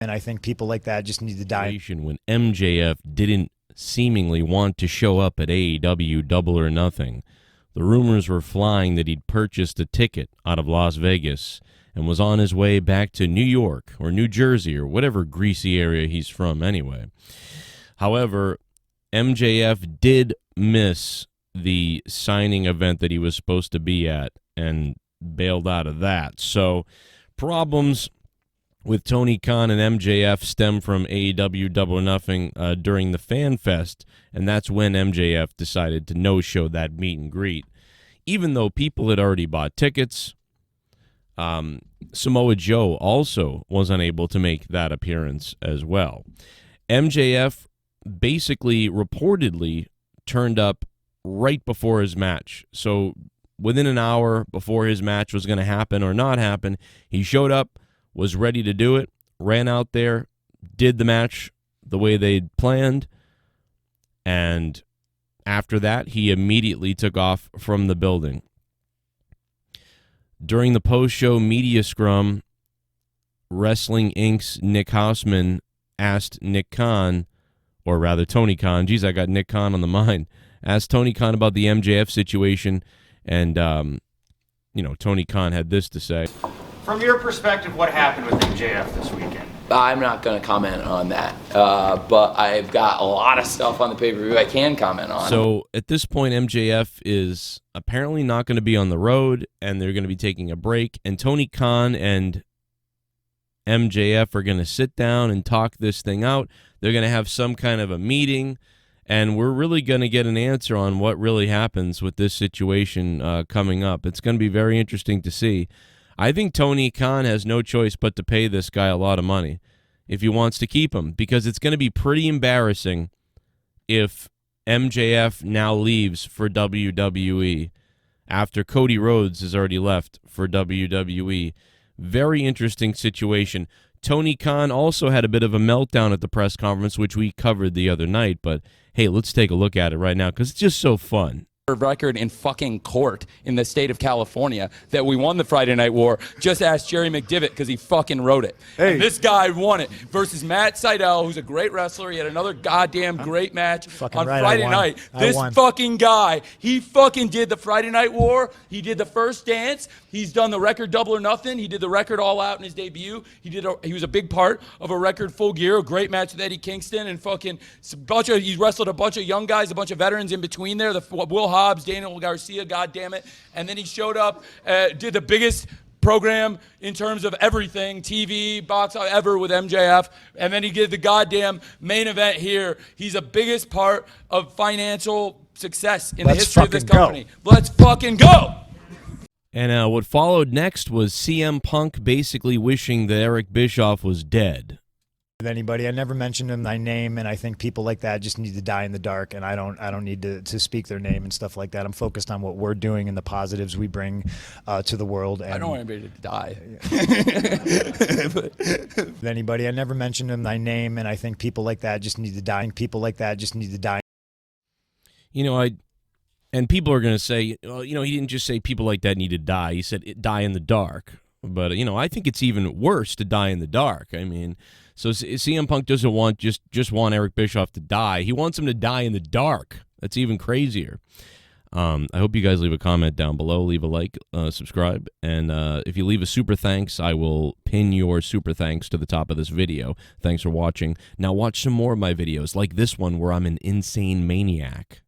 And I think people like that just need to die. When MJF didn't seemingly want to show up at AEW Double or Nothing, the rumors were flying that he'd purchased a ticket out of Las Vegas and was on his way back to New York or New Jersey or whatever greasy area he's from anyway. However, MJF did miss the signing event that he was supposed to be at and bailed out of that. So problems with Tony Khan and MJF stem from AEW Double or Nothing during the Fan Fest, and that's when MJF decided to no-show that meet and greet. Even though people had already bought tickets, Samoa Joe also was unable to make that appearance as well. MJF basically reportedly turned up right before his match. So within an hour before his match was going to happen or not happen, he showed up, was ready to do it, ran out there, did the match the way they'd planned, and after that, he immediately took off from the building. During the post-show media scrum, Wrestling Inc.'s Nick Hausman asked Nick Khan, or rather Tony Khan, geez, I got Nick Khan on the mind, asked Tony Khan about the MJF situation, and, Tony Khan had this to say. From your perspective, what happened with MJF this weekend? I'm not going to comment on that, but I've got a lot of stuff on the pay-per-view I can comment on. So at this point, MJF is apparently not going to be on the road, and they're going to be taking a break, and Tony Khan and MJF are going to sit down and talk this thing out. They're going to have some kind of a meeting, and we're really going to get an answer on what really happens with this situation coming up. It's going to be very interesting to see. I think Tony Khan has no choice but to pay this guy a lot of money if he wants to keep him, because it's going to be pretty embarrassing if MJF now leaves for WWE after Cody Rhodes has already left for WWE. Very interesting situation. Tony Khan also had a bit of a meltdown at the press conference, which we covered the other night, but hey, let's take a look at it right now because it's just so fun. Record in fucking court in the state of California that we won the Friday Night War. Just ask Jerry McDivitt because he fucking wrote it. Hey. And this guy won it versus Matt Sydal, who's a great wrestler. He had another goddamn great match on Friday night. This fucking guy, he fucking did the Friday Night War. He did the first dance. He's done the record Double or Nothing. He did the record All Out in his debut. He was a big part of a record Full Gear, a great match with Eddie Kingston, and fucking he wrestled a bunch of young guys, a bunch of veterans in between there. Will Hobbs, Daniel Garcia, goddammit. And then he showed up, did the biggest program in terms of everything, TV, box ever with MJF. And then he did the goddamn main event here. He's the biggest part of financial success in the history of this company. Let's fucking go! And what followed next was CM Punk basically wishing that Eric Bischoff was dead. Anybody, I never mentioned him by name, and I think people like that just need to die in the dark, and I don't need to speak their name and stuff like that. I'm focused on what we're doing and the positives we bring to the world. And I don't want anybody to die. Anybody, I never mentioned him by name, and I think people like that just need to die. People like that just need to die. And people are going to say, well, he didn't just say people like that need to die. He said die in the dark. But, I think it's even worse to die in the dark. I mean, so CM Punk doesn't want just want Eric Bischoff to die. He wants him to die in the dark. That's even crazier. I hope you guys leave a comment down below. Leave a like, subscribe. And if you leave a super thanks, I will pin your super thanks to the top of this video. Thanks for watching. Now watch some more of my videos, like this one where I'm an insane maniac.